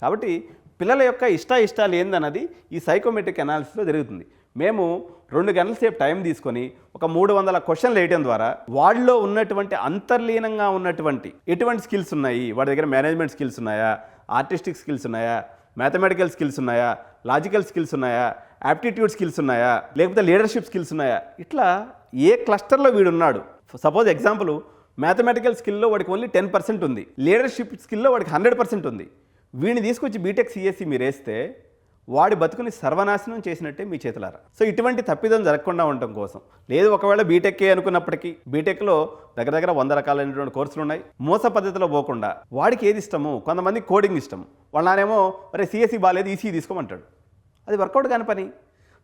కాబట్టి పిల్లల యొక్క ఇష్టాలు ఏందన్నది ఈ సైకోమెట్రిక్ అనాలిసిస్లో జరుగుతుంది. మేము 2 గంటల సేపు టైం తీసుకొని ఒక 300 క్వశ్చన్లు వేయడం ద్వారా వాళ్ళలో ఉన్నటువంటి అంతర్లీనంగా ఉన్నటువంటి ఎటువంటి స్కిల్స్ ఉన్నాయి, వాడి దగ్గర మేనేజ్మెంట్ స్కిల్స్ ఉన్నాయా, ఆర్టిస్టిక్ స్కిల్స్ ఉన్నాయా, మ్యాథమెటికల్ స్కిల్స్ ఉన్నాయా, లాజికల్ స్కిల్స్ ఉన్నాయా, యాప్టిట్యూడ్ స్కిల్స్ ఉన్నాయా, లేకపోతే లీడర్షిప్ స్కిల్స్ ఉన్నాయా, ఇట్లా ఏ క్లస్టర్లో వీడు ఉన్నాడు. సపోజ్ ఎగ్జాంపుల్ మ్యాథమెటికల్ స్కిల్లో వాడికి ఓన్లీ 10% ఉంది, లీడర్షిప్ స్కిల్లో వాడికి 100% ఉంది. వీడిని తీసుకొచ్చి బీటెక్ సిఎస్సి మీరు వేస్తే వాడి బతుకుని సర్వనాశనం చేసినట్టే మీ చేతులారా. సో ఇటువంటి తప్పిదం జరగకుండా ఉండటం కోసం, లేదు ఒకవేళ బీటెక్కే అనుకున్నప్పటికీ బీటెక్లో దగ్గర 100 రకాలైనటువంటి కోర్సులు ఉన్నాయి. మోస పద్ధతిలో పోకుండా వాడికి ఏది ఇష్టము, కొంతమంది కోడింగ్ ఇష్టం, వాళ్ళనేమో మరి సిఎస్సి బాగాలేదు ఈసీ తీసుకోమంటాడు. అది వర్కౌట్ కాని పని.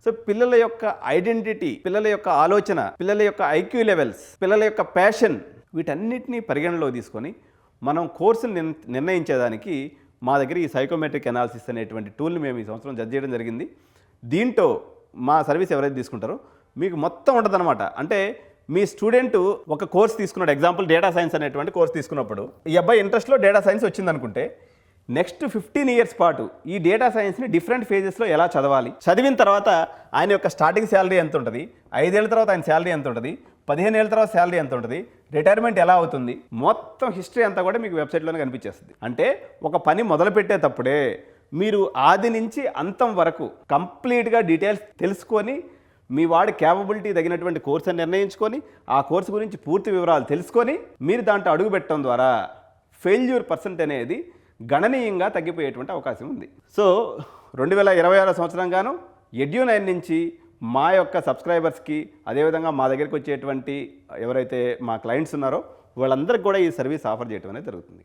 సో పిల్లల యొక్క ఐడెంటిటీ, పిల్లల యొక్క ఆలోచన, పిల్లల యొక్క ఐక్యూ లెవెల్స్, పిల్లల యొక్క ప్యాషన్, వీటన్నిటినీ పరిగణలో తీసుకొని మనం కోర్సును నిర్ణయించేదానికి మా దగ్గర ఈ సైకోమెట్రిక్ అనాలిసిస్ అనేటువంటి టూల్ని మేము ఈ సంవత్సరం జడ్జ్ చేయడం జరిగింది. దీంట్లో మా సర్వీస్ ఎవరైతే తీసుకుంటారో మీకు మొత్తం ఉంటుందన్నమాట. అంటే మీ స్టూడెంట్ ఒక కోర్స్ తీసుకున్నాడు, ఎగ్జాంపుల్ డేటా సైన్స్ అనేటువంటి కోర్స్ తీసుకున్నప్పుడు ఈ అబ్బాయి ఇంట్రెస్ట్లో డేటా సైన్స్ వచ్చిందనుకుంటే నెక్స్ట్ 15 ఇయర్స్ పాటు ఈ డేటా సైన్స్ని డిఫరెంట్ ఫేజెస్లో ఎలా చదవాలి, చదివిన తర్వాత ఆయన యొక్క స్టార్టింగ్ శాలరీ ఎంత ఉంటుంది, 5 ఏళ్ళ తర్వాత ఆయన శాలరీ ఎంత ఉంటుంది, 15 ఏళ్ళ తర్వాత శాలరీ ఎంత ఉంటుంది, రిటైర్మెంట్ ఎలా అవుతుంది, మొత్తం హిస్టరీ అంతా కూడా మీకు వెబ్సైట్లోనే కనిపించేస్తుంది. అంటే ఒక పని మొదలు పెట్టేటప్పుడే మీరు ఆది నుంచి అంతం వరకు కంప్లీట్గా డీటెయిల్స్ తెలుసుకొని మీ వాడి క్యాపబిలిటీ తగినటువంటి కోర్సుని నిర్ణయించుకొని ఆ కోర్సు గురించి పూర్తి వివరాలు తెలుసుకొని మీరు దాంట్లో అడుగు పెట్టడం ద్వారా ఫెయిల్యూర్ పర్సెంట్ అనేది గణనీయంగా తగ్గిపోయేటువంటి అవకాశం ఉంది. సో 2026 సంవత్సరం గాను ఎడ్యూ9 నుంచి మా యొక్క సబ్స్క్రైబర్స్కి, అదేవిధంగా మా దగ్గరికి వచ్చేటువంటి ఎవరైతే మా క్లయింట్స్ ఉన్నారో వాళ్ళందరికీ కూడా ఈ సర్వీస్ ఆఫర్ చేయడం అనేది జరుగుతుంది.